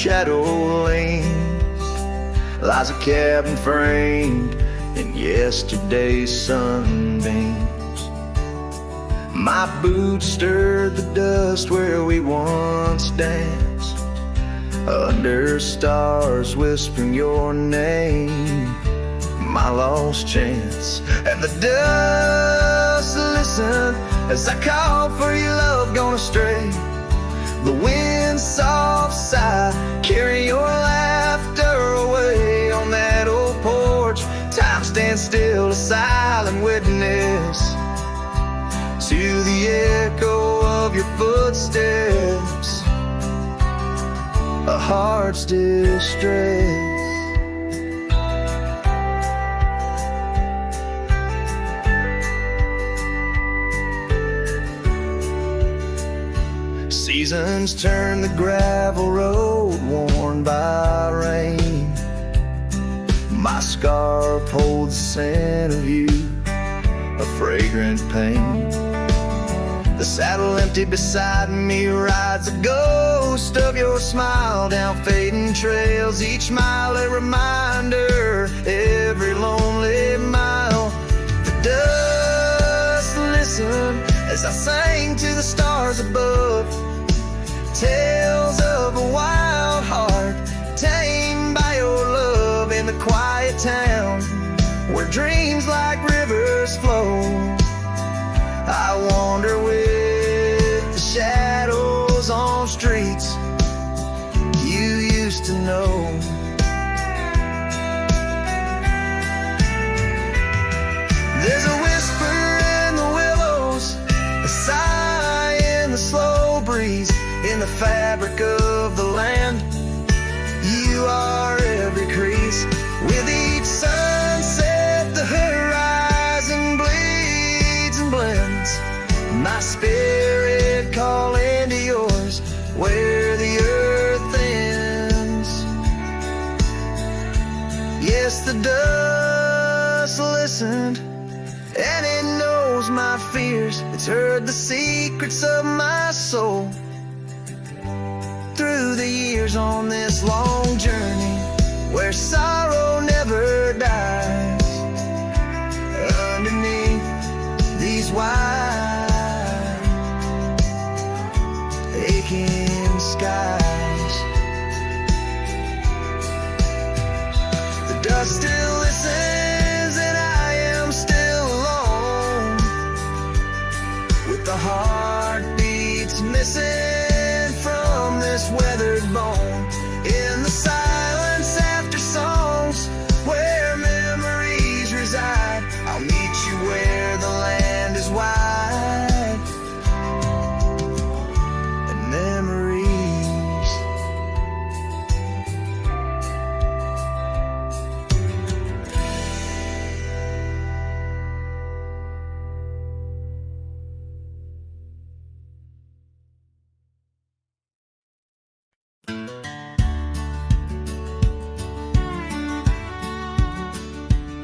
shadow lanes lies a cabin framed in yesterday's sunbeams. My boots stirred the dust where we once danced, under stars whispering your name, my lost chance. And the dust listened as I called for your love gone astray. The wind's soft sigh carry your laughter away. On that old porch, time stands still, a silent witness to the echo of your footsteps, a heart's distress. Seasons turn the gravel road worn by rain. My scarf holds the scent of you, a fragrant pain. The saddle empty beside me rides a ghost of your smile down fading trails. Each mile a reminder, every lonely mile. The dust listened as I sang to the stars above, tales of a wild heart tamed by your love. In the quiet town where dreams like rivers flow, I wander with the shadows on streets you used to know. There's a whisper in the willows, a sigh in the slow breeze, in the fabric of the land. You are every crease. With each sunset the horizon bleeds and blends, my spirit calling to yours where the earth ends. Yes, the dust listened and it knows my fears. It's heard the secrets of my soul through the years on this long journey where sorrow never dies. Underneath these wide aching skies, the dust still listens and I am still alone, with the heartbeats missing from this weathered bone. In the silence after songs where memories reside, I'll meet you where the land is wide and memories.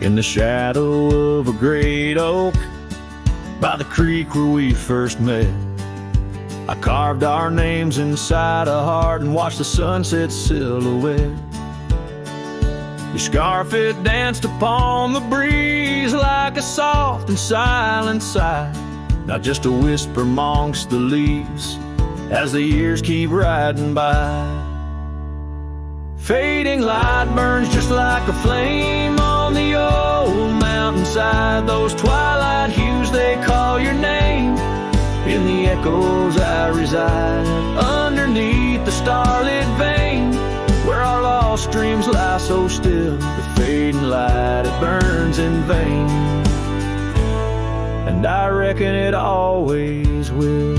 In the shadow of a great oak by the creek where we first met, I carved our names inside a heart and watched the sunset silhouette. Your scarf, it danced upon the breeze like a soft and silent sigh, not just a whisper amongst the leaves as the years keep riding by. Fading light burns just like a flame on the old mountainside. Those twilight hues, they call your name. In the echoes I reside, underneath the starlit vein, where our lost dreams lie so still. The fading light, it burns in vain, and I reckon it always will.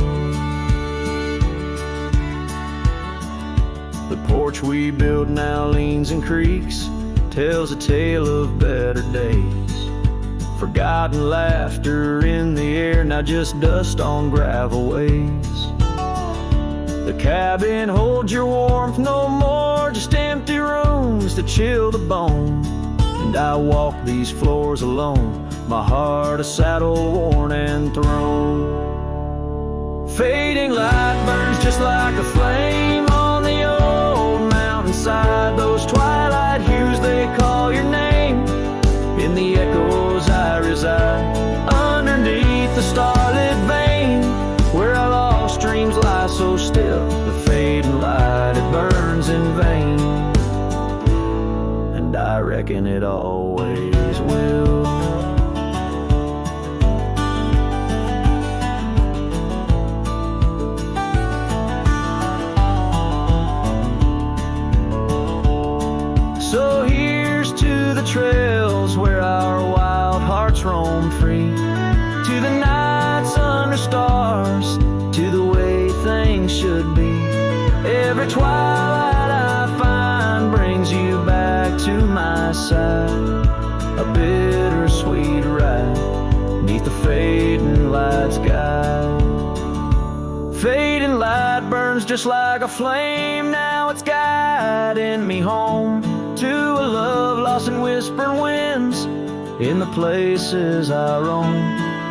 The porch we built now leans and creaks, tells a tale of better days. Forgotten laughter in the air, now just dust on gravel ways. The cabin holds your warmth no more, just empty rooms to chill the bone. And I walk these floors alone, my heart a saddle worn and thrown. Fading light burns just like a flame on the old mountain was in vain, and I reckon it always will. So here's to the trails where our wild hearts roam free, to the nights under stars, to the way things should be. Every twilight I find brings you back to my side, a bittersweet ride neath the fading light sky. Fading light burns just like a flame, now it's guiding me home to a love lost in whispering winds in the places I roam.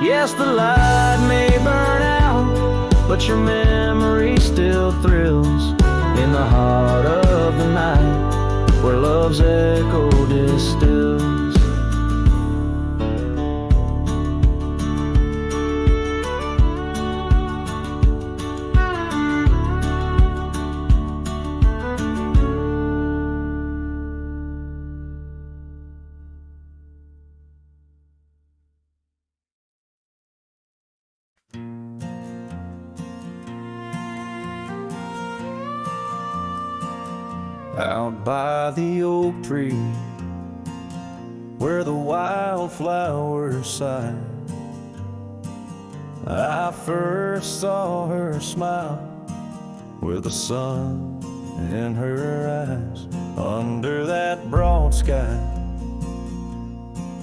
Yes, the light may burn out, but your memory still thrills in the heart of the night where love's echo distills. Out by the oak tree, where the wildflowers sigh, I first saw her smile with the sun in her eyes. Under that broad sky,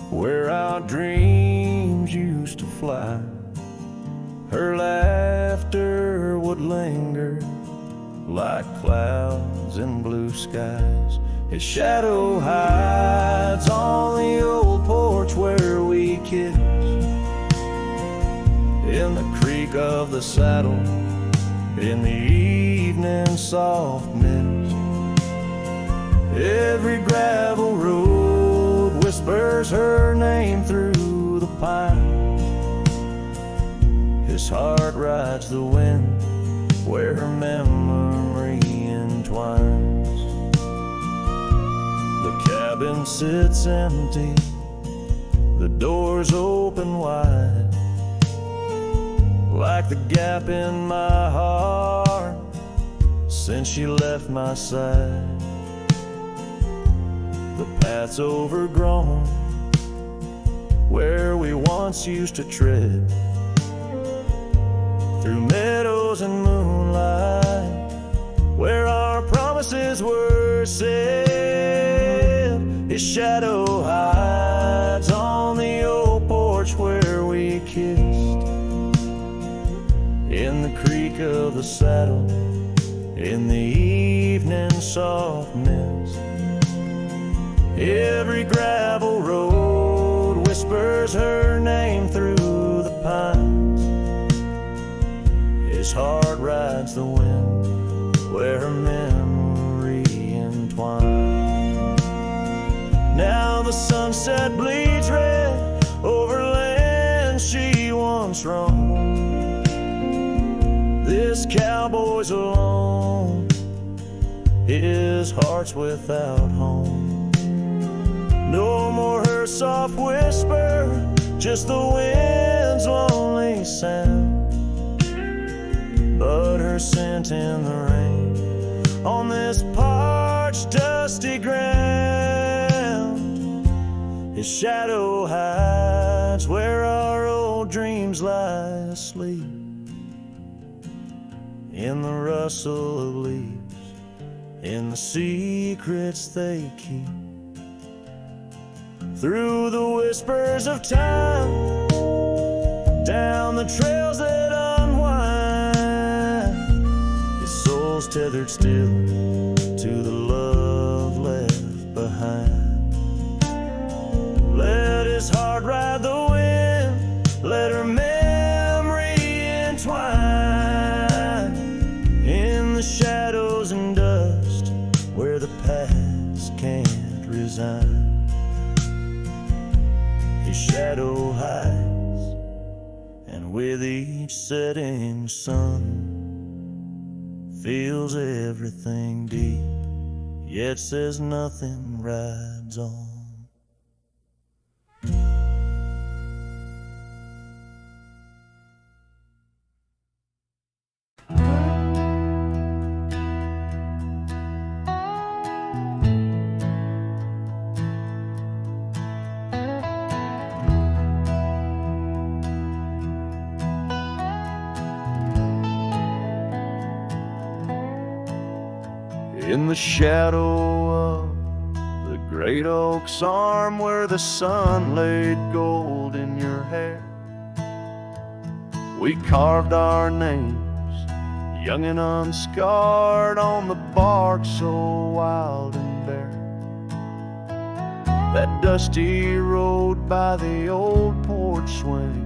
where our dreams used to fly, her laughter would linger like clouds in blue skies. His shadow hides on the old porch where we kissed, in the creak of the saddle, in the evening soft mist. Every gravel road whispers her name through the pines. His heart rides the wind where her memory entwines. The cabin sits empty, the doors open wide, like the gap in my heart since she left my side. The path's overgrown where we once used to tread, through meadows and moonlight, where our promises were said. His shadow hides on the old porch where we kissed, in the creak of the saddle, in the evening soft mist. Every gravel road whispers her name through the pines. His heart rides the wind where her memory entwines. Now the sunset bleeds red over land she once roamed. This cowboy's alone, his heart's without home. No more her soft whisper, just the wind's lonely sound, but her scent in the rain on this parched, dusty ground. His shadow hides where our old dreams lie asleep, in the rustle of leaves, in the secrets they keep. Through the whispers of time, down the trails that unwind, his soul's tethered still to the love left behind. Let his heart ride the wind, let her memory entwine, in the shadows and dust where the past can't resign. His shadow hides, and with each setting sun fills everything deep yet says nothing rides on. In the shadow of the great oak's arm, where the sun laid gold in your hair, we carved our names, young and unscarred, on the bark so wild and bare. That dusty road by the old porch swing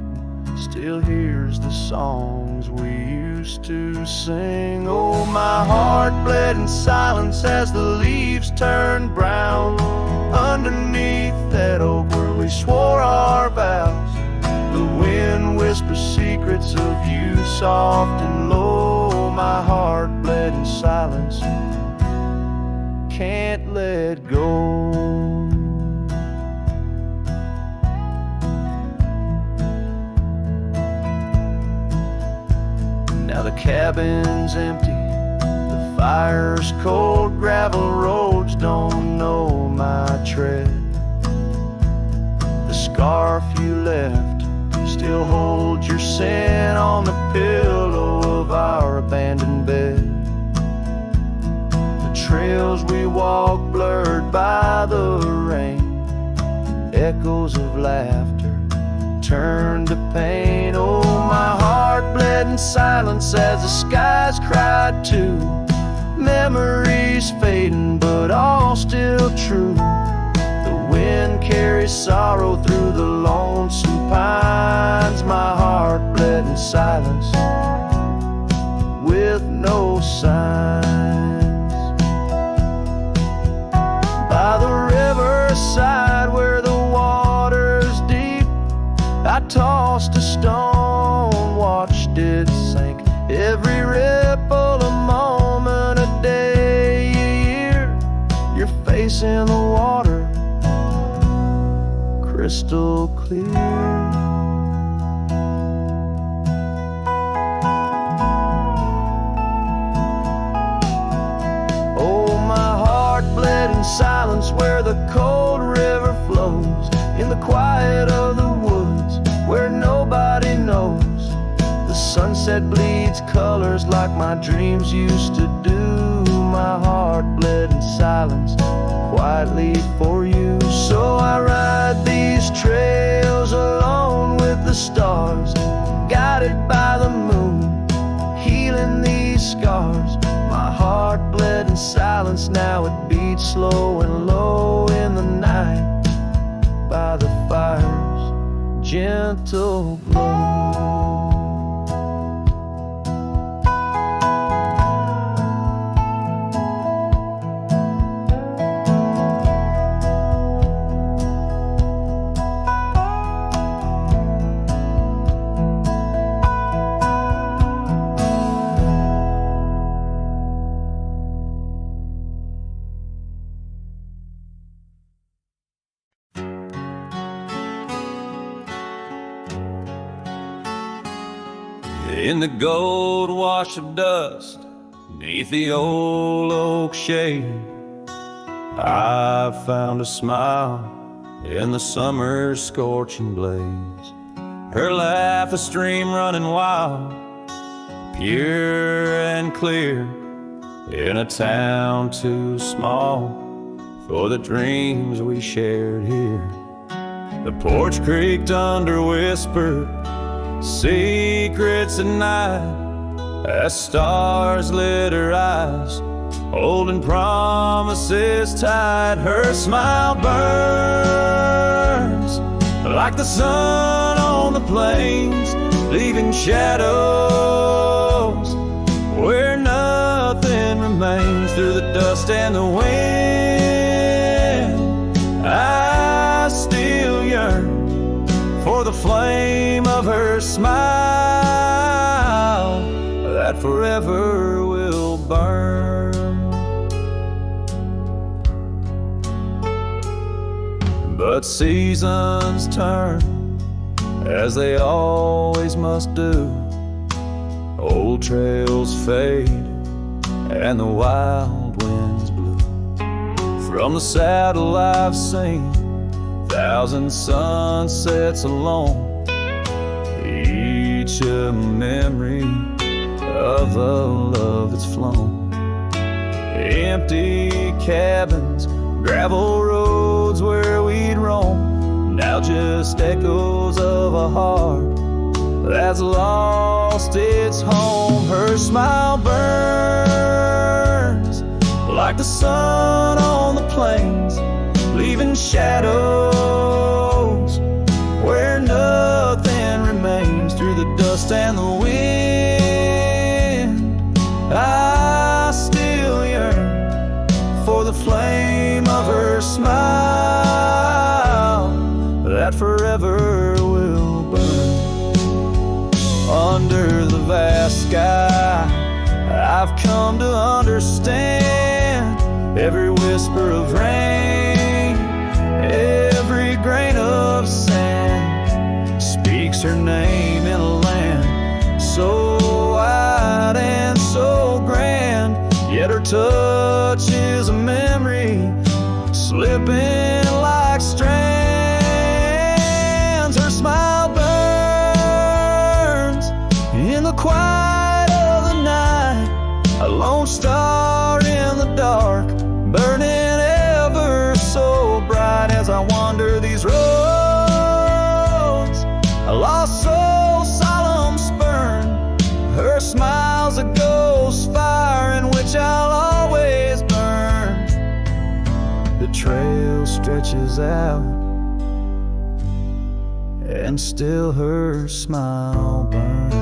still hears the songs we used to sing. Oh, my heart bled in silence as the leaves turned brown underneath that oak where we swore our vows. The wind whispers secrets of you soft and low. My heart bled in silence, can't let go. Now the cabin's empty, the fire's cold, gravel roads don't know my tread. The scarf you left still holds your scent on the pillow of our abandoned bed. The trails we walk blurred by the rain, echoes of laughter turned to pain. Oh, my heart bled in silence as the skies cried too. Memories fading, but all still true. The wind carries sorrow through the lonesome pines. My heart bled in silence with no signs. By the riverside where the water's deep, I tossed a stone, watched it sink. Every ripple a moment, a day, a year. Your face in the water, crystal clear. Oh, my heart bled in silence where the cold river flows, in the quiet of the woods where nobody knows. The sunset bleeds colors like my dreams used to do. My heart bled in silence quietly for you. So I ride these trails alone with the stars, guided by the moon, healing these scars. My heart bled in silence, now it beats slow and low in the night by the fire's gentle glow. In the gold wash of dust, neath the old oak shade, I found a smile in the summer's scorching blaze. Her laugh a stream running wild, pure and clear, in a town too small for the dreams we shared here. The porch creaked under whispered secrets at night, as stars lit her eyes, holding promises tight. Her smile burns like the sun on the plains, leaving shadows where nothing remains. Through the dust and the wind, I still yearn for the flame of her smile that forever will burn. But seasons turn, as they always must do. Old trails fade, and the wild winds blow. From the saddle I've seen 1,000 sunsets alone, each a memory of the love that's flown. Empty cabins, gravel roads where we'd roam, now just echoes of a heart that's lost its home. Her smile burns like the sun on the plains, leaving shadows where nothing remains. Through the dust and the wind, I still yearn for the flame of her smile that forever will burn. Under the vast sky, I've come to understand every whisper of rain, every grain of sand speaks her name in a land so wide and so grand. Yet her touch is a memory slipping like strands. Her smile burns in the quiet of the night, a lone star in the dark, burning ever so bright. As I wander these roads, a lost soul solemn spurn, her smile's a ghost fire in which I'll always burn. The trail stretches out, and still her smile burns.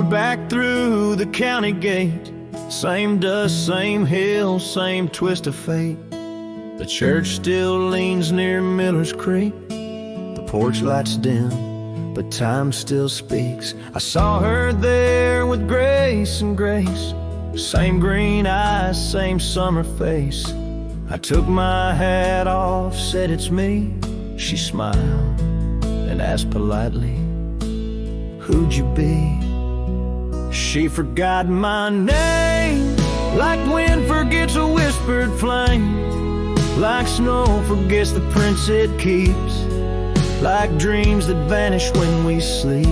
Back through the county gate, same dust, same hill, same twist of fate. The church still leans near Miller's Creek, the porch lights dim, but time still speaks. I saw her there with grace and grace, same green eyes, same summer face. I took my hat off, said it's me. She smiled and asked politely, who'd you be? She forgot my name, like wind forgets a whispered flame, like snow forgets the prints it keeps, like dreams that vanish when we sleep.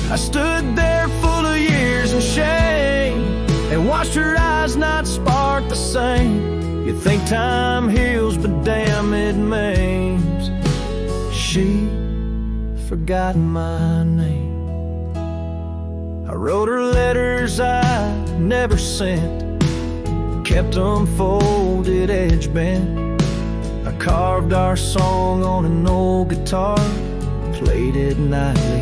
I stood there full of years and shame, and watched her eyes not spark the same. You think time heals, but damn it maims. She forgot my name. I wrote her letters I never sent, kept them folded, edge bent. I carved our song on an old guitar, played it nightly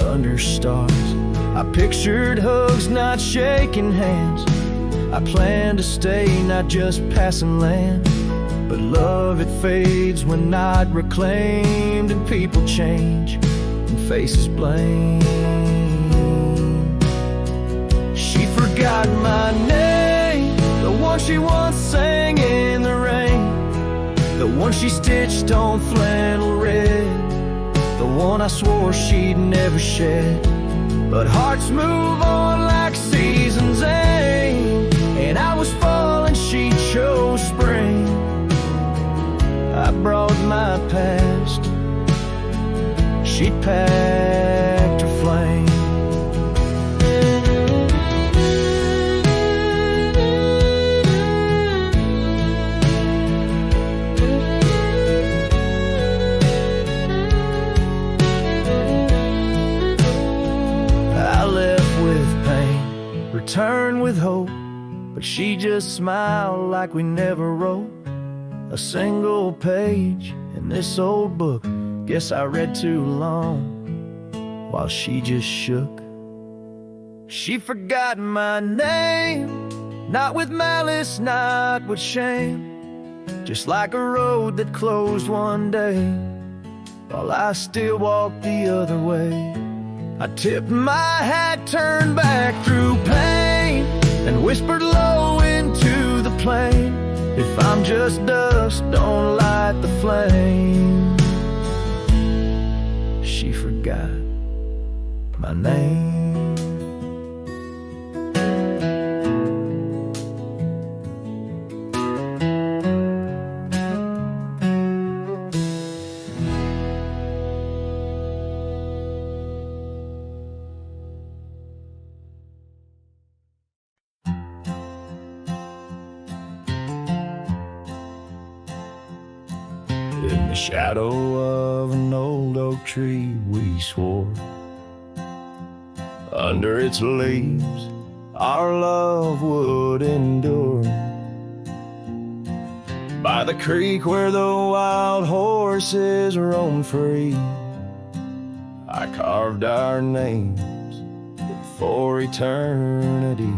under stars. I pictured hugs, not shaking hands. I planned to stay, not just passing land. But love, it fades when not reclaimed, and people change and faces blame. Forgot my name, the one she once sang in the rain, the one she stitched on flannel red, the one I swore she'd never shed. But hearts move on like seasons aim, and I was fall and she chose spring. I brought my past, she packed her flame. Return with hope, but she just smiled like we never wrote. a single page in this old book. Guess I read too long while she just shook. She forgot my name, not with malice, not with shame, just like a road that closed one day while I still walked the other way. I tipped my hat, turned back through pain, and whispered low into the plain, if I'm just dust, don't light the flame. She forgot my name. In the shadow of an old oak tree we swore, under its leaves our love would endure. By the creek where the wild horses roam free, I carved our names for eternity.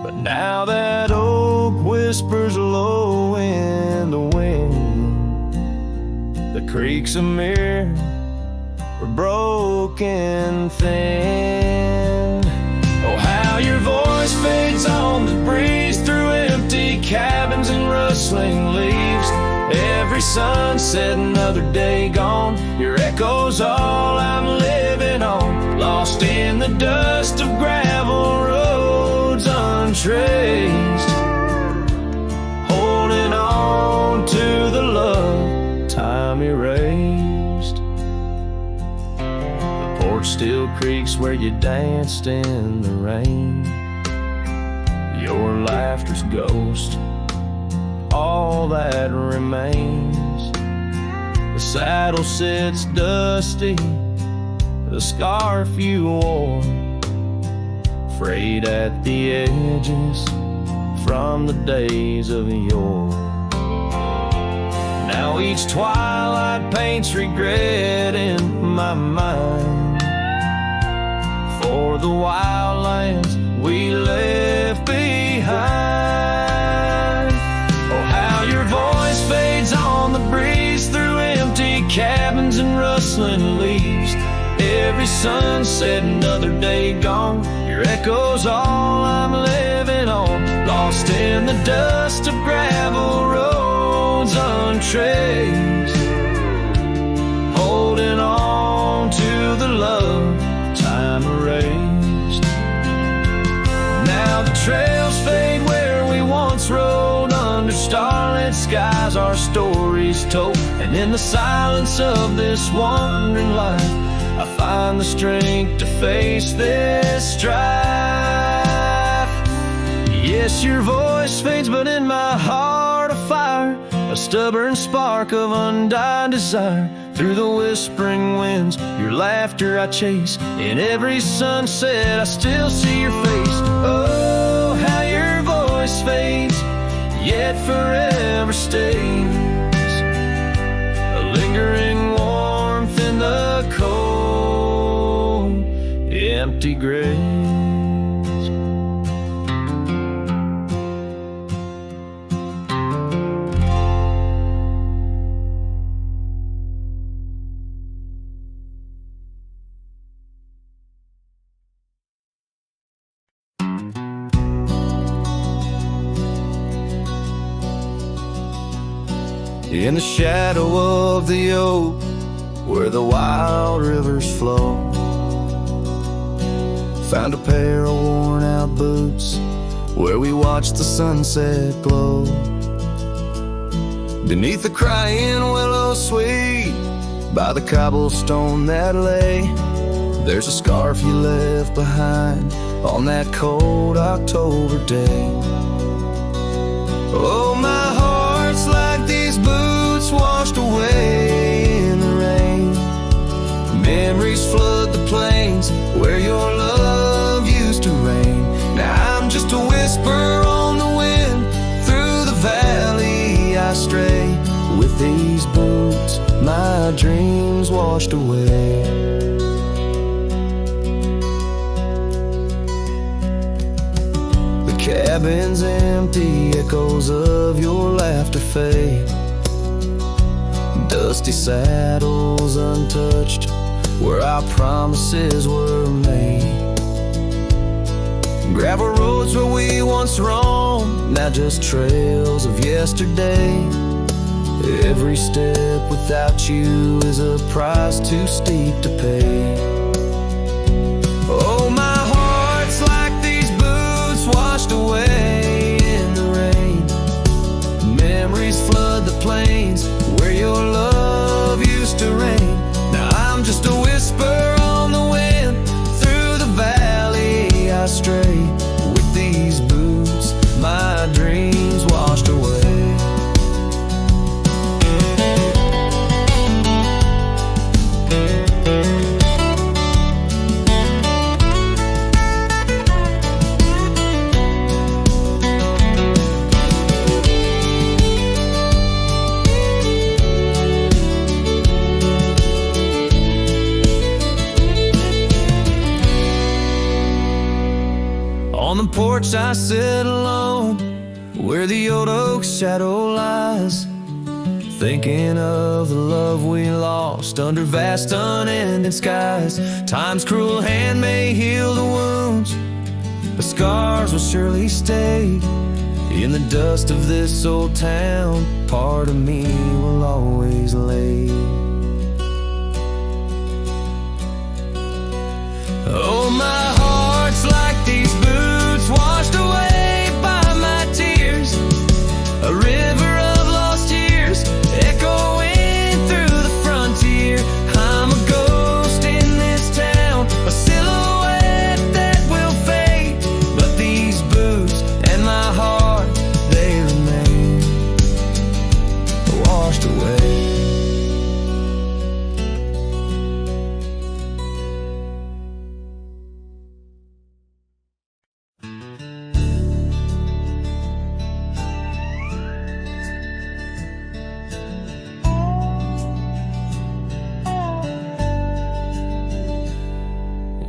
But now that oak whispers low in the wind, the creek's a mirror, we're broken thin. Oh, how your voice fades on the breeze through empty cabins and rustling leaves. Every sunset, another day gone, your echo's all I'm living on. Lost in the dust of gravel roads untraced, holding on to the love time erased. The porch still creaks where you danced in the rain. Your laughter's ghost, all that remains. The saddle sits dusty, the scarf you wore, frayed at the edges from the days of yore. Now each twilight paints regret in my mind for the wild lands we left behind. Oh, how your voice fades on the breeze through empty cabins and rustling leaves. Every sunset, another day gone, your echo's all I'm living on. Lost in the dust of gravel roads untraced, holding on to the love time erased. Now the trails fade where we once rode, under starlit skies our stories told. And in the silence of this wandering life, I find the strength to face this strife. Yes, your voice fades, but in my heart a fire, a stubborn spark of undying desire. Through the whispering winds, your laughter I chase. In every sunset, I still see your face. Oh, how your voice fades, yet forever stays. A lingering warmth in the cold, empty graves. In the shadow of the oak, where the wild rivers flow, found a pair of worn out boots, where we watched the sunset glow. Beneath the crying willow sweet, by the cobblestone that lay, there's a scarf you left behind on that cold October day. Oh, my heart's like these boots washed away in the rain. Memories flood the plains where your love used to reign. Now I'm just a whisper on the wind through the valley my dreams washed away. The cabin's empty, echoes of your laughter fade. Dusty saddles untouched, where our promises were made. Gravel roads where we once roamed, now just trails of yesterday. Every step without you is a price too steep to pay. Oh, my heart's like these boots washed away in the rain. Memories flood the plains where your love used to reign. Now I'm just a whisper on the wind, through the valley I stray. With these boots, my dreams washed away. On the porch I sit alone, where the old oak shadow lies, thinking of the love we lost under vast unending skies. Time's cruel hand may heal the wounds, but scars will surely stay. In the dust of this old town, part of me will always lay. Oh, my heart's like these boots washed away by my tears, a river of lost years echoing through the frontier. I'm a ghost in this town, a silhouette that will fade, but these boots and my heart, they remain washed away.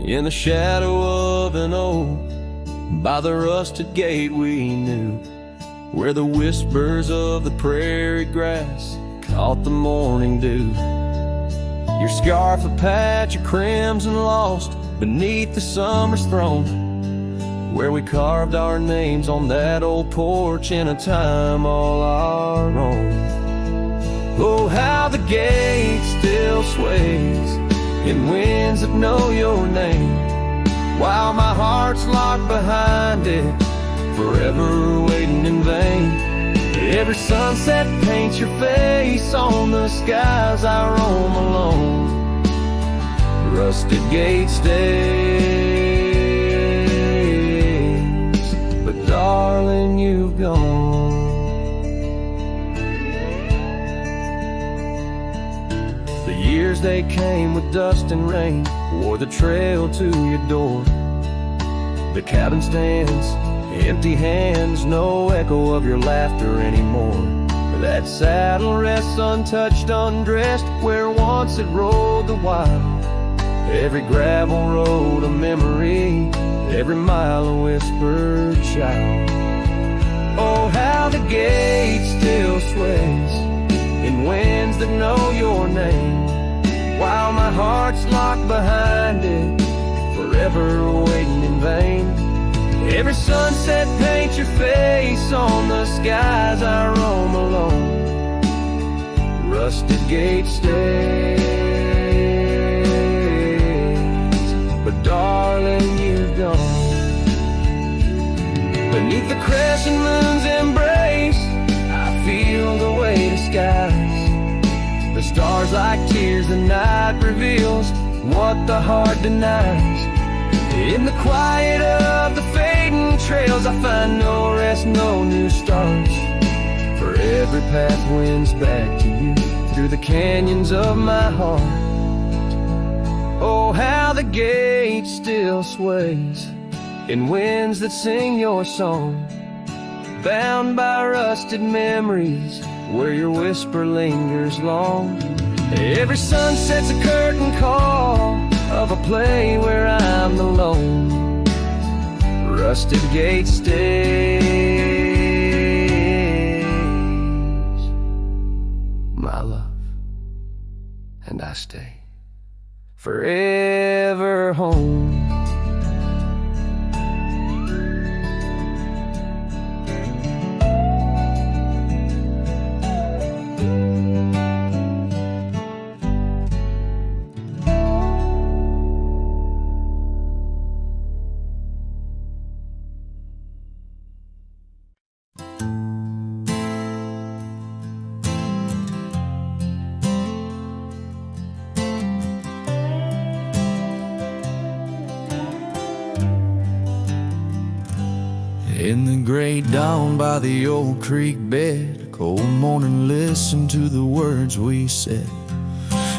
In the shadow of an oak, by the rusted gate we knew, where the whispers of the prairie grass caught the morning dew. Your scarf a patch of crimson lost beneath the summer's throne, where we carved our names on that old porch in a time all our own. Oh, how the gate still sways in winds that know your name, while my heart's locked behind it, forever waiting in vain. Every sunset paints your face on the skies I roam alone. Rusted gate stays, but darling, you've gone. The years they came with dust and rain, wore the trail to your door. The cabin stands, empty hands, no echo of your laughter anymore. That saddle rests untouched, undressed, where once it rolled the wild. Every gravel road a memory, every mile a whispered shout. Oh, how the gate still sways in winds that know your name, while my heart's locked behind it, forever waiting in vain. Every sunset paints your face on the skies I roam alone. Rusted gate stays, but darling, you've gone. Beneath the crescent moon's embrace, I feel the weight of skies. The stars like tears the night reveals what the heart denies. In the quiet of the fading trails, I find no rest, no new starts. For every path wins back to you through the canyons of my heart. Oh, how the gate still sways in winds that sing your song, bound by rusted memories where your whisper lingers long. Every sunset's a curtain call of a play where I'm alone. Rusted gate stays my love, and I stay forever home. In the gray dawn by the old creek bed, a cold morning, listen to the words we said.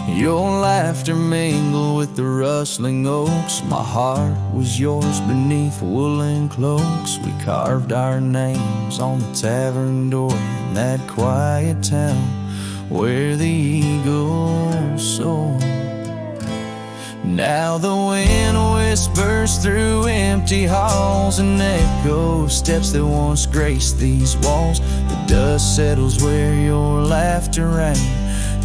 Your laughter mingled with the rustling oaks. My heart was yours beneath woolen cloaks. We carved our names on the tavern door in that quiet town where the eagles soar. Now the wind whispers through empty halls, an echo of steps that once graced these walls. The dust settles where your laughter rang,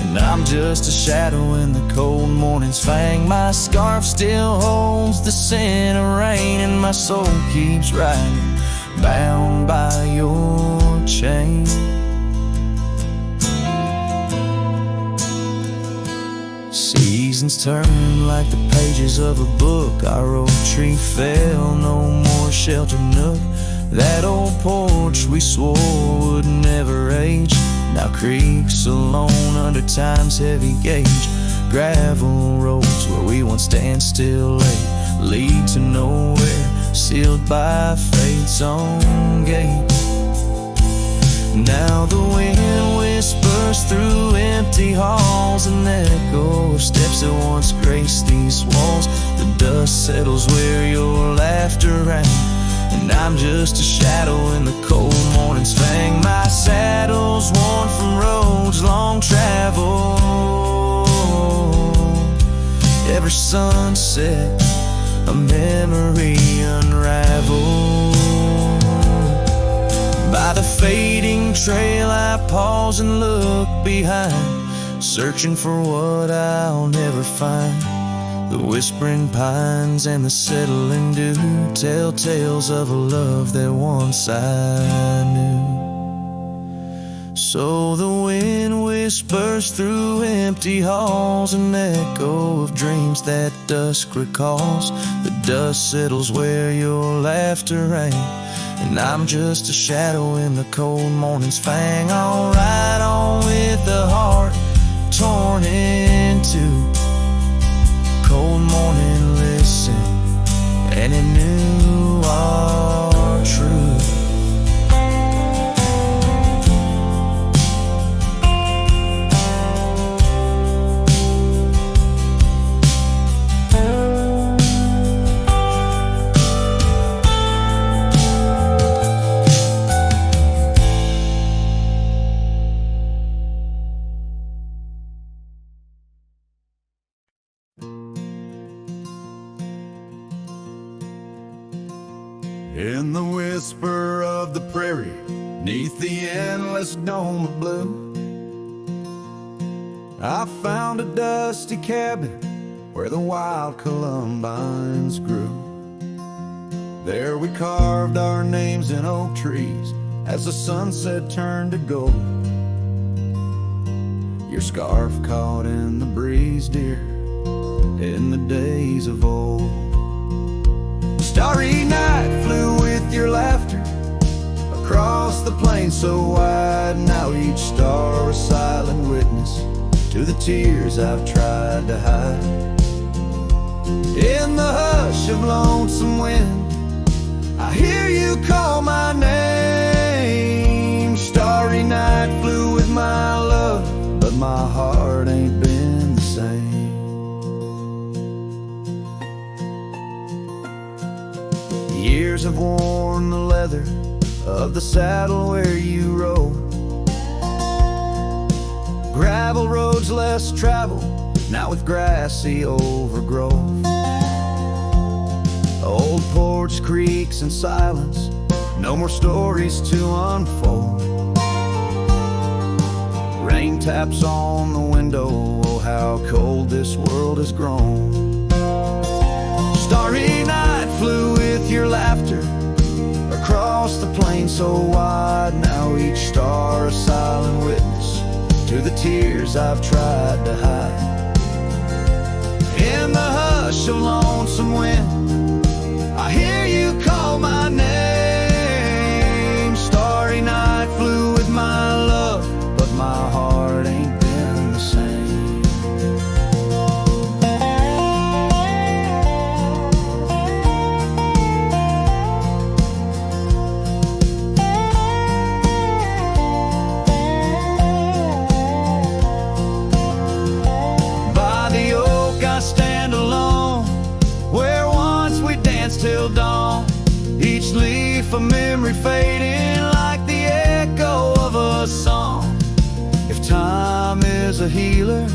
and I'm just a shadow in the cold morning's fang. My scarf still holds the scent of rain, and my soul keeps riding, bound by your chain. Seasons turn like the pages of a book. Our oak tree fell, no more shelter nook. That old porch we swore would never age now creaks alone under time's heavy gauge. Gravel roads where we once stand still late lead to nowhere, sealed by fate's own gate. Now the wind whispers through empty halls, an echo of steps that once graced these walls. The dust settles where your laughter rang, and I'm just a shadow in the cold morning's fang. My saddle's worn from roads long traveled. Every sunset, a memory unraveled. By the fading trail I pause and look behind, searching for what I'll never find. The whispering pines and the settling dew tell tales of a love that once I knew. So the wind whispers through empty halls, an echo of dreams that dusk recalls. The dust settles where your laughter rang, and I'm just a shadow in the cold morning's fang. I'll ride on with the heart torn in two. Cold morning, listen, and it knew our truth. In the whisper of the prairie, neath the endless dome of blue, I found a dusty cabin where the wild columbines grew. There we carved our names in oak trees as the sunset turned to gold. Your scarf caught in the breeze, dear, in the days of old. Starry night flew with your laughter across the plain so wide. Now each star a silent witness to the tears I've tried to hide. In the hush of lonesome wind, I hear you call my name. Starry night flew with my love, but my heart ain't been the same. Years have worn the leather of the saddle where you rode. Gravel roads left less travel, now with grassy overgrowth. Old porch creaks in silence, no more stories to unfold. Rain taps on the window, oh how cold this world has grown. Starry night flew with your laughter across the plain so wide. Now each star a silent witness to the tears I've tried to hide. In the hush of lonesome wind, I hear you call my name. Starry night flew with my love, but my heart ain't been the same. By the oak I stand alone, where once we danced till dawn. Each leaf a memory fading like the echo of a song. If time is a healer,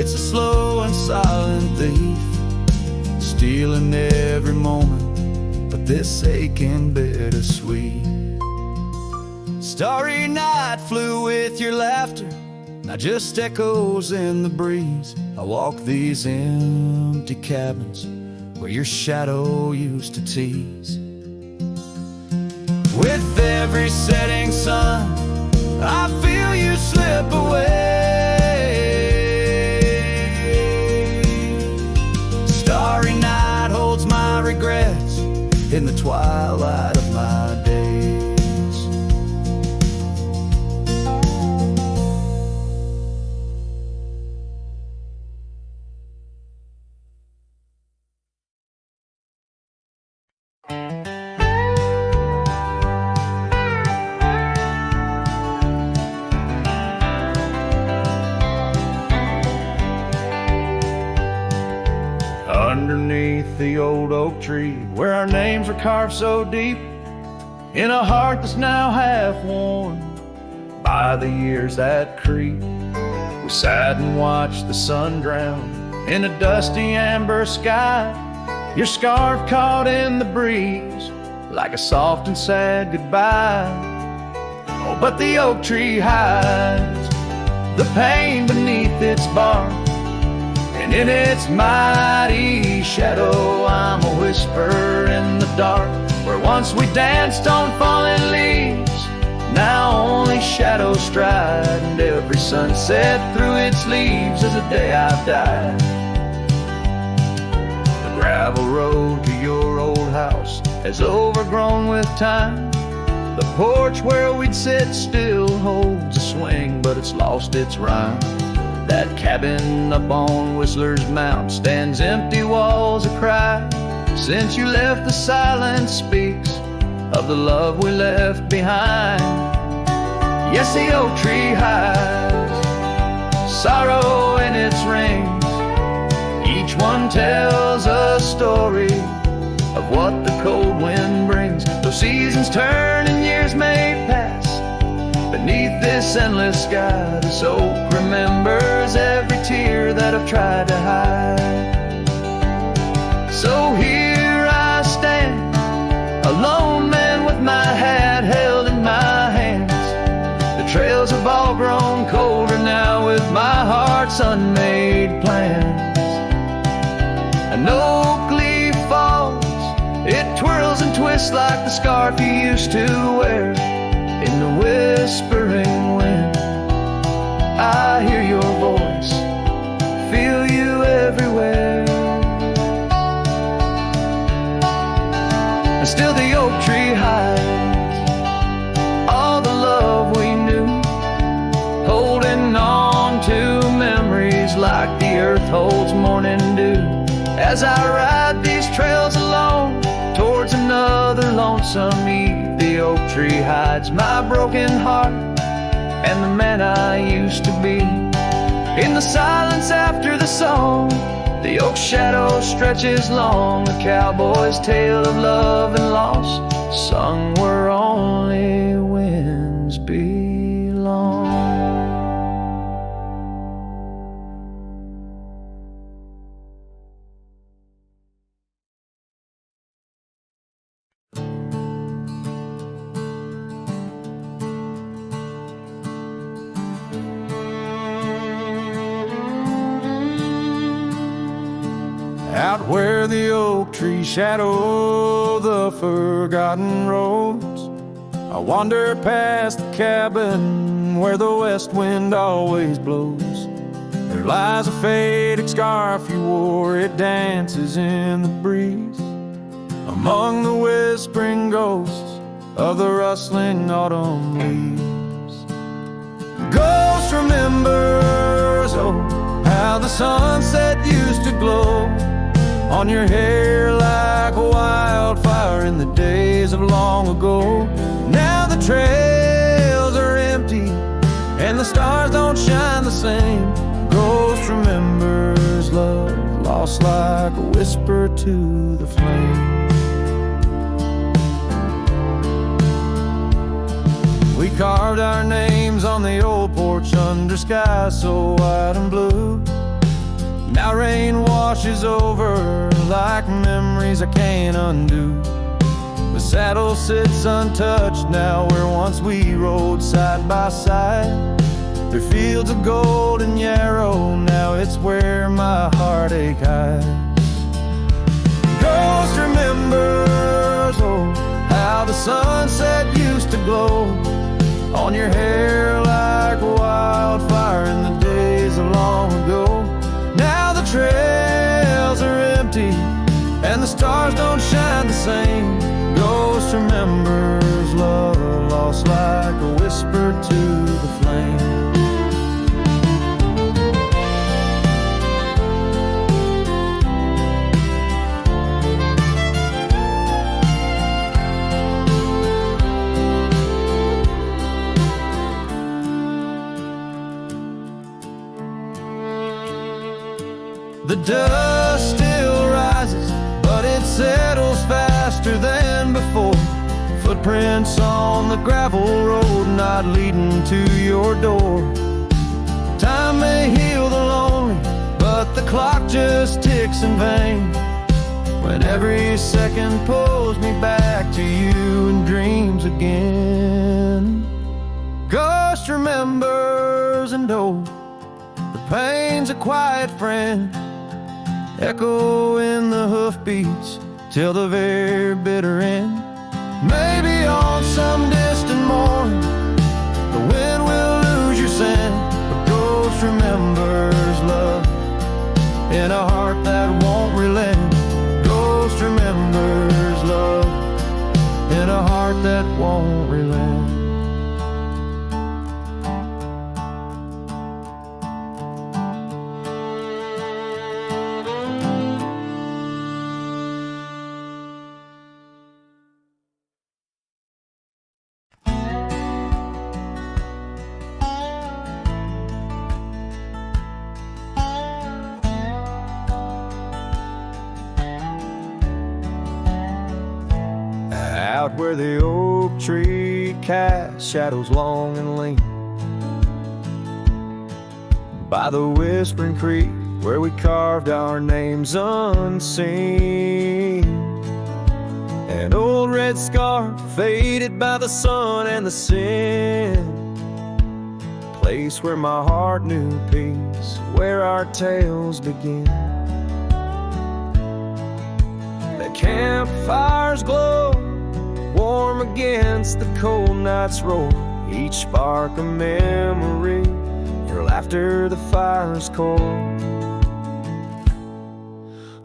it's a slow and silent thief, stealing every moment, but this aching bittersweet. Starry night flew with your laughter, now just echoes in the breeze. I walk these empty cabins where your shadow used to tease. With every setting sun, I feel you slip away. Starry night holds my regrets in the twilight of my days. Underneath the old oak tree, where our names are carved so deep, in a heart that's now half worn by the years that creep, we sat and watched the sun drown in a dusty amber sky. Your scarf caught in the breeze like a soft and sad goodbye. Oh, but the oak tree hides the pain beneath its bark, and in its mighty shadow I'm a whisper in the dark. Where once we danced on falling leaves, now only shadows stride, and every sunset through its leaves is a day I've died. The gravel road to your old house has overgrown with time. The porch where we'd sit still holds a swing, but it's lost its rhyme. That cabin up on Whistler's Mount stands empty walls a cry. Since you left, the silence speaks of the love we left behind. Yes, the oak tree hides sorrow in its rings. Each one tells a story of what the cold wind brings. Though seasons turn and years may pass, beneath this endless sky, this oak remembers every tear that I've tried to hide. So here I stand, a lone man with my hat held in my hands. The trails have all grown colder now with my heart's unmade plans. An oak leaf falls, it twirls and twists like the scarf you used to wear. In the whispering wind, I hear your voice, feel you everywhere. And still the oak tree hides all the love we knew, holding on to memories like the earth holds morning dew. As I ride these trails alone towards another lonesome eve, the oak tree hides my broken heart and the man I used to be. In the silence after the song, the oak shadow stretches long, a cowboy's tale of love and loss, sung where only winds belong. Out where the oak trees shadow the forgotten roads, I wander past the cabin where the west wind always blows. There lies a faded scarf you wore, it dances in the breeze, among the whispering ghosts of the rustling autumn leaves. Ghost remembers, oh, how the sunset used to glow on your hair like a wildfire in the days of long ago. Now the trails are empty and the stars don't shine the same. Ghost remembers love lost like a whisper to the flame. We carved our names on the old porch under skies so white and blue. Now rain washes over like memories I can't undo. The saddle sits untouched now where once we rode side by side. Through fields of golden yarrow, now it's where my heartache hides. Ghost remembers, oh, how the sunset used to glow on your hair like a wildfire in the days of long ago. Now the trails are empty and the stars don't shine the same. Ghost remembers love lost like a whisper to the flame. The dust still rises, but it settles faster than before. Footprints on the gravel road, not leading to your door. Time may heal the lonely, but the clock just ticks in vain, when every second pulls me back to you in dreams again. Ghost remembers, and oh, the pain's a quiet friend, echo in the hoofbeats till the very bitter end. Maybe on some distant morn the wind will lose your scent, but ghost remembers love in a heart that won't relent. Ghost remembers love in a heart that won't relent. Out where the oak tree casts shadows long and lean, by the whispering creek where we carved our names unseen. An old red scarf faded by the sun and the sin, place where my heart knew peace, where our tales begin. The campfire's glow, warm against the cold night's roar, each spark a memory, your laughter the fire's core.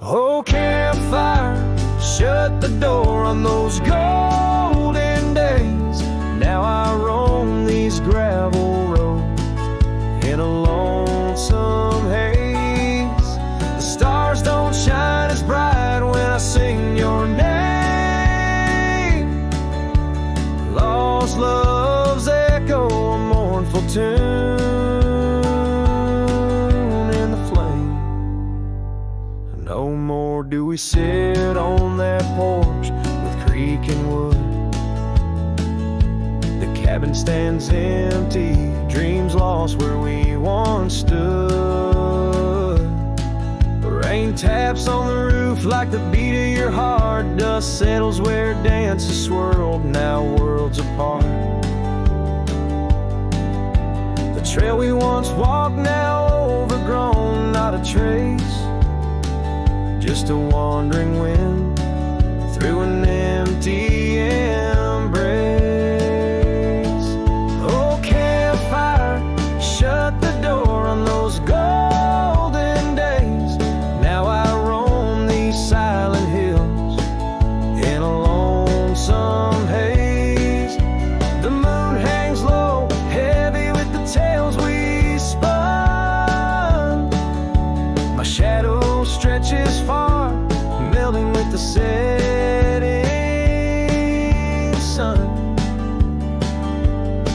Oh campfire, shut the door on those golden days. Now I roam these gravel roads in a lonesome haze. The stars don't shine as bright when I sing your name. Lost love's echo, a mournful tune in the flame. No more do we sit on that porch with creek and wood. The cabin stands empty, dreams lost where we once stood. The rain taps on the roof like the beat of your heart. Dust settles where dances swirled, now worlds apart. The trail we once walked now overgrown, not a trace, just a wandering wind through an empty embrace. Oh, campfire, shut the door on those golden days. Now I roam these silent hills in a lonesome haze. The moon hangs low, heavy with the tales we spun. My shadow stretches far, melting with the setting sun.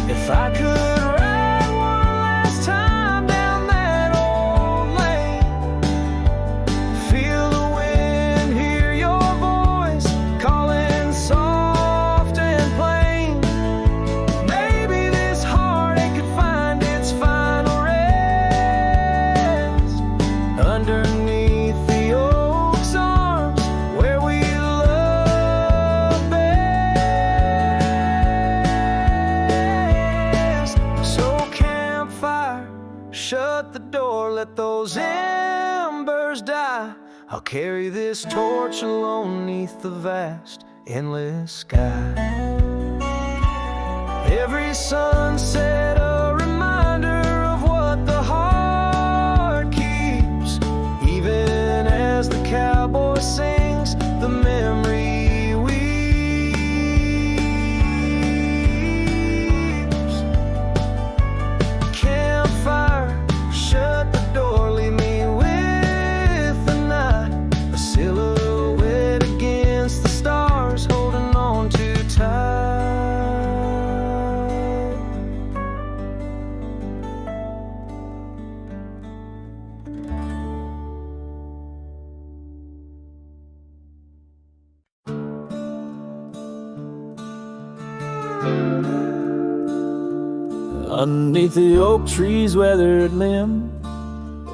If I could ride one last time down that old lane, feel the wind, hear your voice calling soft and plain, maybe this heartache could find its final rest underneath the oak's arms where we love best. So campfire, shut the door, let those embers die. I'll carry this torch alone neath the vast, endless sky. Every sunset a reminder of what the heart keeps. Even as the cowboy sings, the memory weeps. Campfire, shut the door, leave me with the night. A silhouette against the stars, holding on too tight. Underneath the oak tree's weathered limb,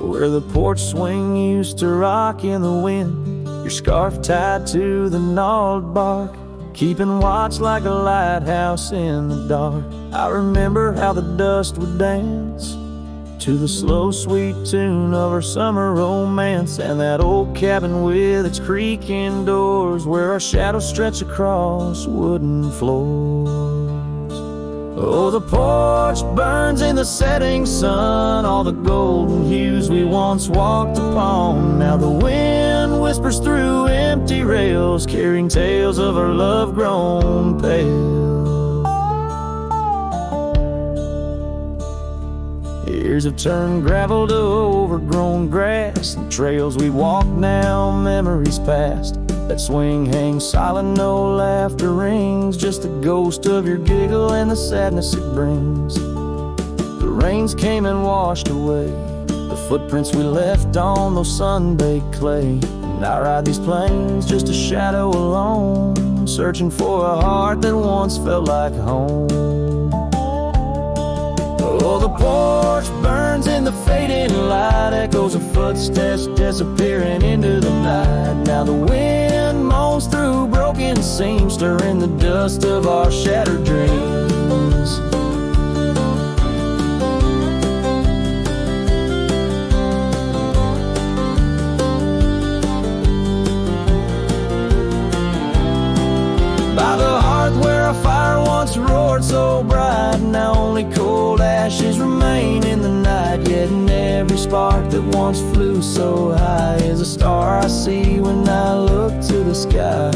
where the porch swing used to rock in the wind, your scarf tied to the gnarled bark, keeping watch like a lighthouse in the dark. I remember how the dust would dance to the slow sweet tune of our summer romance, and that old cabin with its creaking doors where our shadows stretch across wooden floors. Oh, the porch burns in the setting sun, all the golden hues we once walked upon. Now the wind whispers through empty rails, carrying tales of our love grown pale. Years have turned gravel to overgrown grass, and trails we walk now, memories past. That swing hangs silent, no laughter rings, just the ghost of your giggle and the sadness it brings. The rains came and washed away the footprints we left on those sun-baked clay. And I ride these plains just a shadow alone, searching for a heart that once felt like home. Oh, the porch burns in the fading light, echoes of footsteps disappearing into the night. Now the wind moans through broken seams, stirring the dust of our shattered dreams. By the hearth where a fire once roared so bright, now only cold ashes remain in the night. Yet in every spark that once flew so high is a star I see when I look to the sky.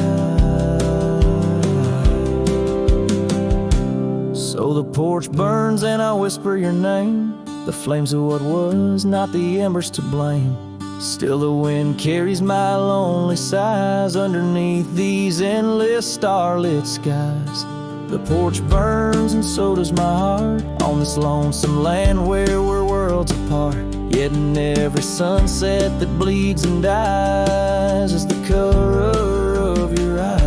So the porch burns and I whisper your name, the flames of what was, not the embers to blame. Still the wind carries my lonely sighs underneath these endless starlit skies. The porch burns and so does my heart on this lonesome land where we're worlds apart. Yet in every sunset that bleeds and dies is the color of your eyes.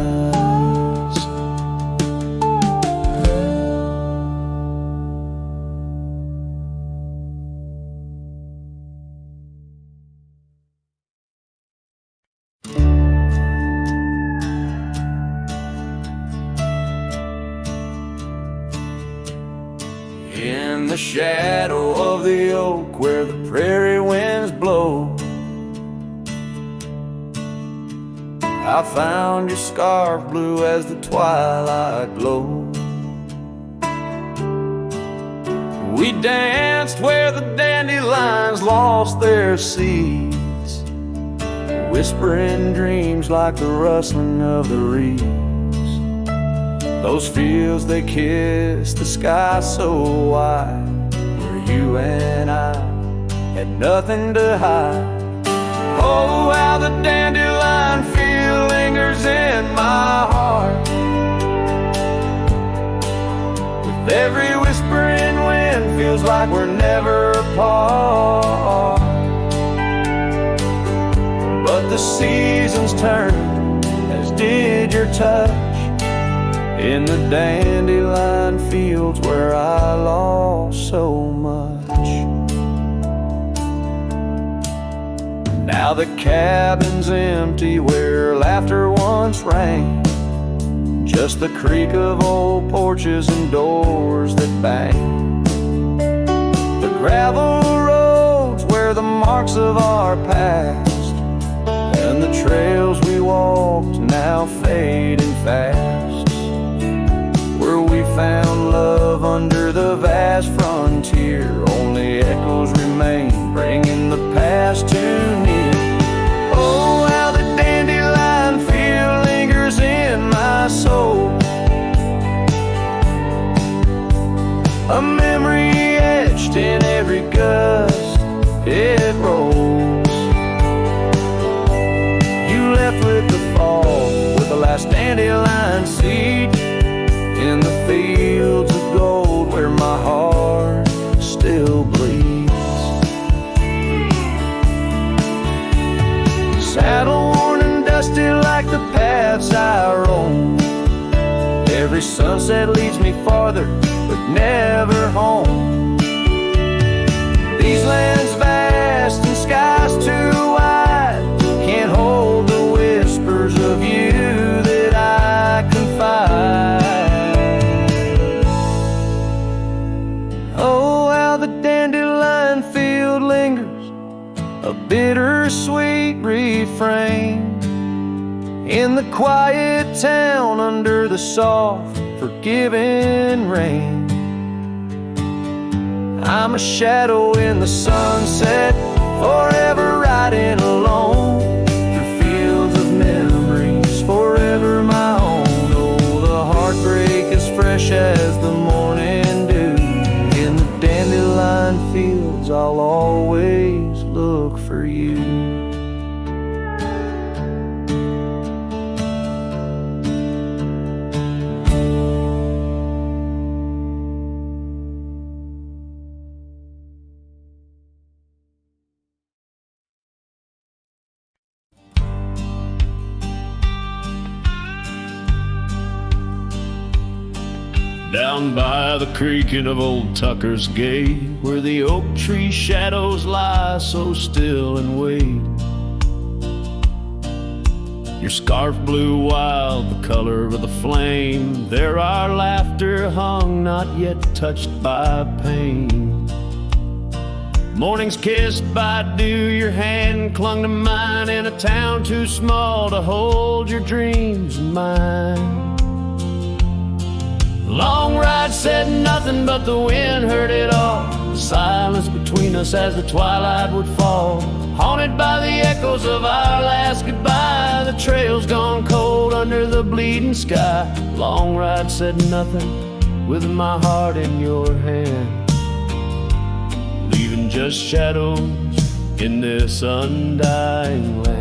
In the shadow of the oak where the prairie winds blow, I found your scarf blue as the twilight glowed. We danced where the dandelions lost their seeds, whispering dreams like the rustling of the reeds. Those fields, they kissed the sky so wide, where you and I had nothing to hide. Oh, how the dandelion feel lingers in my heart. With every whispering wind, feels like we're never apart. But the seasons turn, as did your touch, in the dandelion fields where I lost so much. Now the cabin's empty where laughter once rang, just the creak of old porches and doors that bang. The gravel roads where the marks of our past, and the trails we walked now fading fast. Where we found love under the vast frontier, only echoes remain, bringing the past too near. Oh, how the dandelion feel lingers in my soul, a memory etched in every gust it rolls. You left with the fall, with the last dandelion seed, in the fields of gold where my heart still bleeds. Saddle worn and dusty like the paths I roam, every sunset leads me farther, but never home. These lands vast and skies too wide can't hold the whispers of you that I confide. Oh, how the dandelion field lingers, a bittersweet refrain, in the quiet town under the soft, forgiving rain. I'm a shadow in the sunset, forever riding alone, through fields of memories, forever my own. Oh, the heartbreak is fresh as the morning dew, in the dandelion fields I'll always look for you. Down by the creaking of old Tucker's Gate, where the oak tree shadows lie so still and wait. Your scarf blew wild, the color of the flame. There our laughter hung, not yet touched by pain. Mornings kissed by dew, your hand clung to mine, in a town too small to hold your dreams in mine. Long ride said nothing, but the wind heard it all. The silence between us as the twilight would fall, haunted by the echoes of our last goodbye. The trail's gone cold under the bleeding sky. Long ride said nothing, with my heart in your hands, leaving just shadows in this undying land.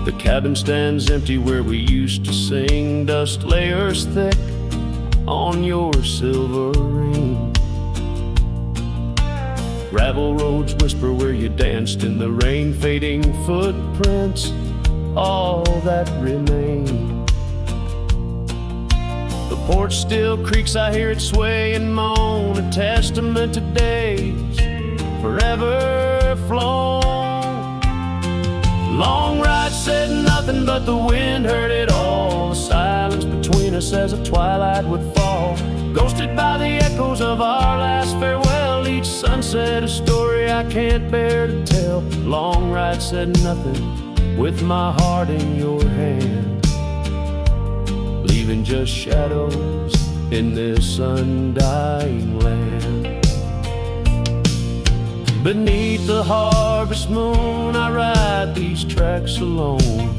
The cabin stands empty where we used to sing, dust layers thick on your silver ring. Gravel roads whisper where you danced in the rain, fading footprints, all that remain. The porch still creaks, I hear it sway and moan, a testament to days forever flown. Long ride said nothing, but the wind heard it all. The silence between us as the twilight would fall, ghosted by the echoes of our last farewell. each sunset a story I can't bear to tell. Long ride said nothing with my heart in your hand, leaving just shadows in this undying land. Beneath the harvest moon I ride these tracks alone,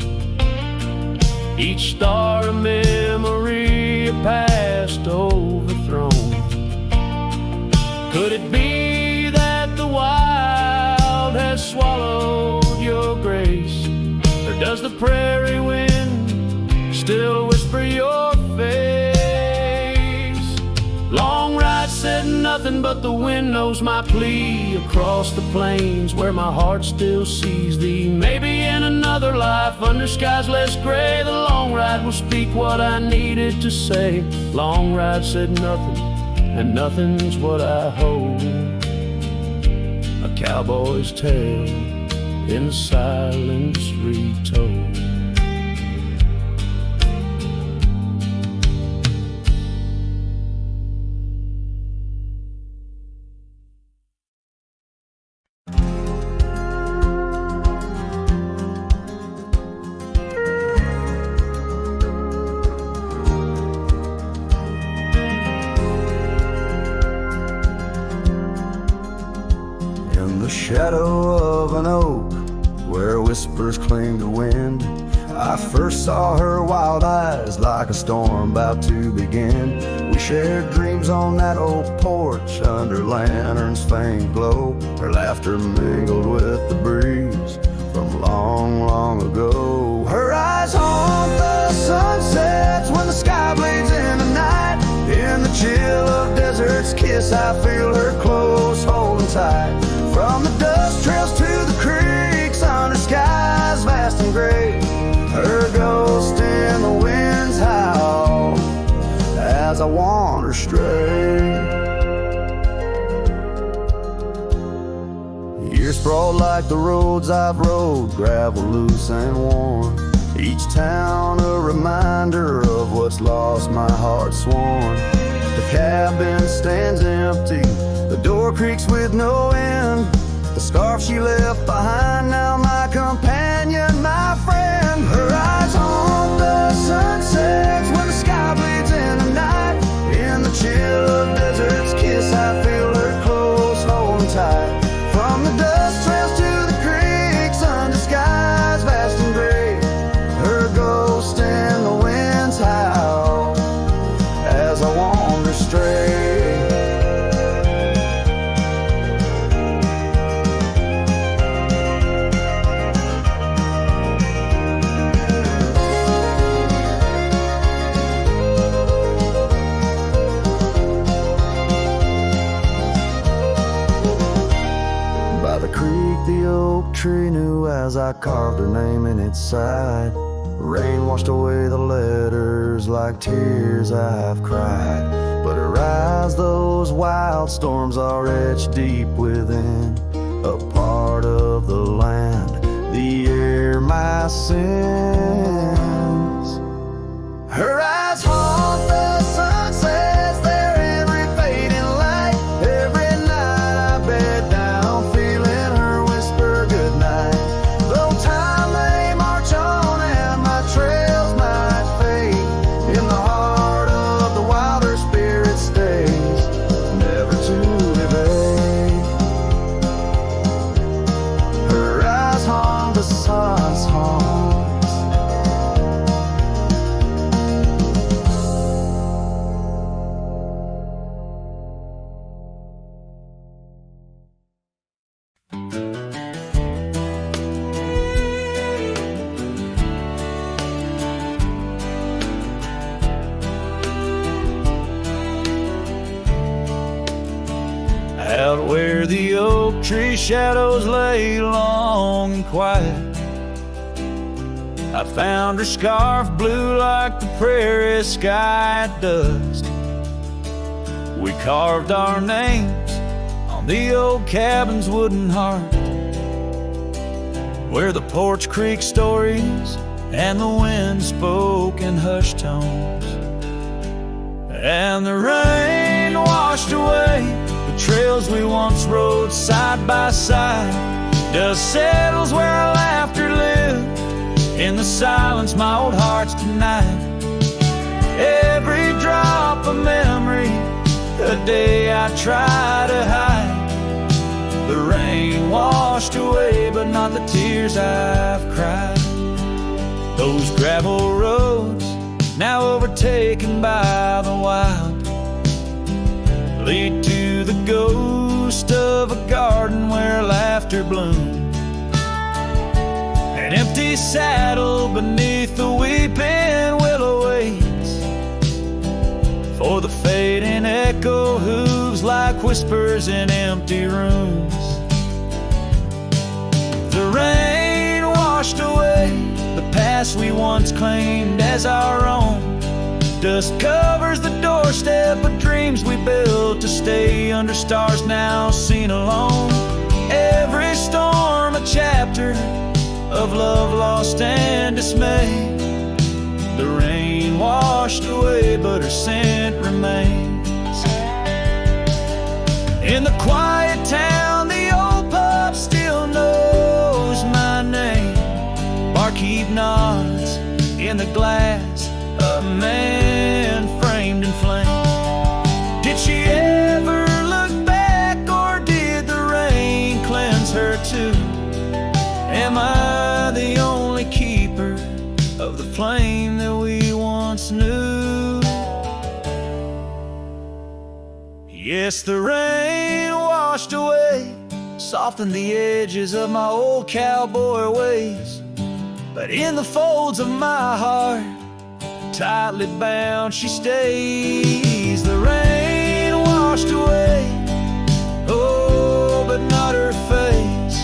each star a memory, a past overthrown. Could it be that the wild has swallowed your grace? Or does the prairie wind still whisper your face? Long ride said nothing, but the wind knows my plea. Across the plains where my heart still sees thee, maybe in another life under skies less gray, the long ride will speak what I needed to say. Long ride said nothing, and nothing's what I hold. A cowboy's tale in the silence retold. Shadow of an oak where whispers cling to wind, I first saw her wild eyes like a storm about to begin. We shared dreams on that old porch under lanterns' faint glow. Her laughter mingled with the breeze from long, long ago. Her eyes haunt the sunsets when the sky bleeds in the night. In the chill of desert's kiss I feel her close, holding tight. From the dust trails to the creeks under skies vast and gray, her ghost in the wind's howl as I wander stray. Years sprawled like the roads I've rode, gravel loose and worn. Each town a reminder of what's lost, my heart sworn. The cabin stands empty, the door creaks with no end. The scarf she left behind, now my companion, my friend. Her eyes haunt the sunsets when the sky bleeds in the night. In the chill of desert's kiss I feel her close, holding tight. From the dust trails to the creeks under skies vast and gray, her ghost in the wind's howl as I wander stray. Tree knew as I carved her name in its side. Rain washed away the letters like tears I've cried. But her eyes, those wild storms are etched deep within, a part of the land, the air, my sins. Her eyes haunt the sunsets, their every fading light. Every night I bed down feeling her whisper goodnight. Though time may march on and my trails might fade, in the heart of the wild her spirit stays, never to evade. Her eyes haunt the sun's haunts. Out where the oak tree shadows lay long and quiet, I found her scarf blue like the prairie sky at dusk. We carved our names on the old cabin's wooden heart, where the porch creaked stories and the wind spoke in hushed tones. And the rain washed away the trails hills we once rode side by side. Dust settles where our laughter lived, in the silence my old heart's denied. Every drop of memory, a day I try to hide. The rain washed away, but not the tears I've cried. Those gravel roads, now overtaken by the wild, lead to the ghost of a garden where laughter bloomed. An empty saddle beneath the weeping willow waits for the fading echo hooves like whispers in empty rooms. The rain washed away the past we once claimed as our own. Dust covers the doorstep of dreams we built to stay under stars now seen alone. Every storm a chapter of love lost and dismay. The rain washed away, but her scent remains. In the quiet town, the old pub still knows my name. Barkeep nods in the glass, a man framed in flame. Did she ever look back, or did the rain cleanse her too? Am I the only keeper of the flame that we once knew? Yes, the rain washed away, softened the edges of my old cowboy ways. But in the folds of my heart, tightly bound she stays. The rain washed away, oh, but not her face.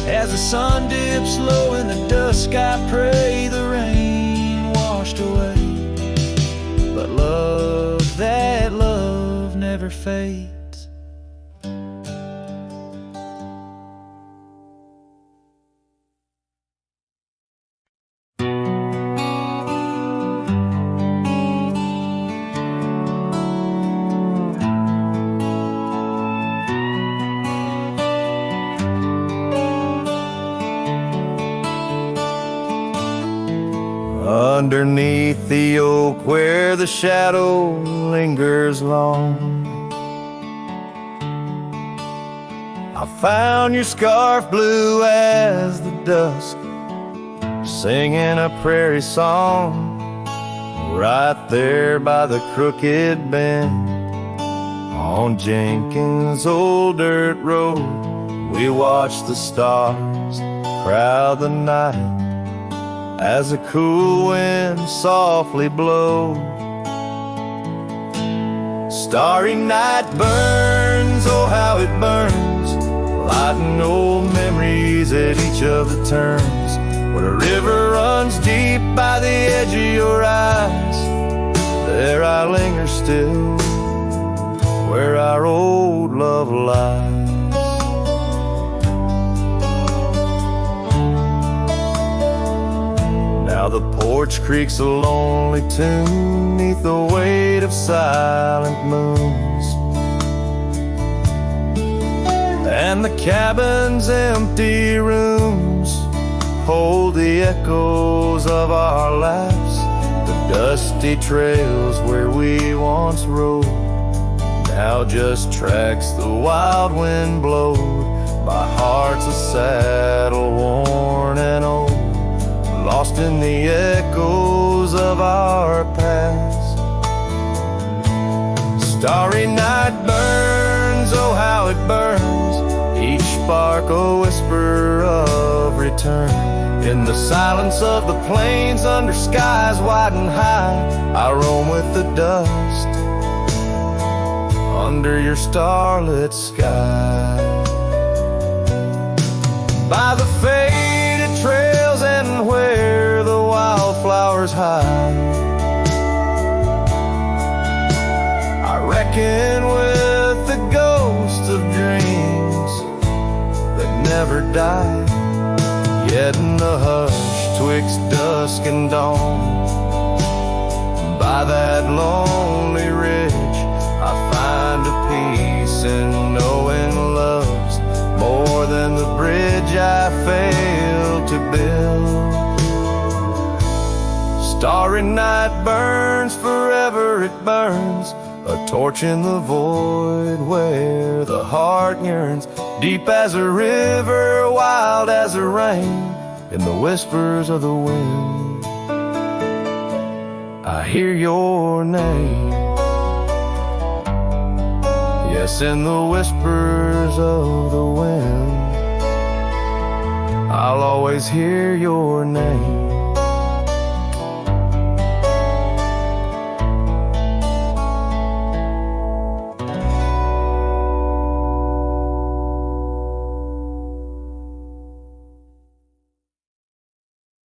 As the sun dips low in the dusk, I pray the rain washed away. But love, that love never fades. Underneath the oak where the shadow lingers long, I found your scarf blue as the dusk, singing a prairie song. Right there by the crooked bend on Jenkins' old dirt road, we watched the stars crowd the night as a cool wind softly blows. Starry night burns, oh how it burns, lighting old memories at each of the turns. Where a river runs deep by the edge of your eyes, there I linger still, where our old love lies. Now the porch creaks a lonely tune neath the weight of silent moons, and the cabin's empty rooms hold the echoes of our laughs. The dusty trails where we once rode now just tracks the wild wind blowed. My heart's a saddle worn and old, lost in the echoes of our past. Starry night burns, oh how it burns, each spark a whisper of return. In the silence of the plains under skies wide and high, I roam with the dust under your starlit sky. By the faded trails and where the wildflowers hide, I reckon with the ghosts of dreams that never die. Yet in the hush twixt dusk and dawn, by that lonely ridge, I find a peace in knowing Every night burns, forever it burns, a torch in the void where the heart yearns. Deep as a river, wild as a rain, in the whispers of the wind, I hear your name. Yes, in the whispers of the wind, I'll always hear your name.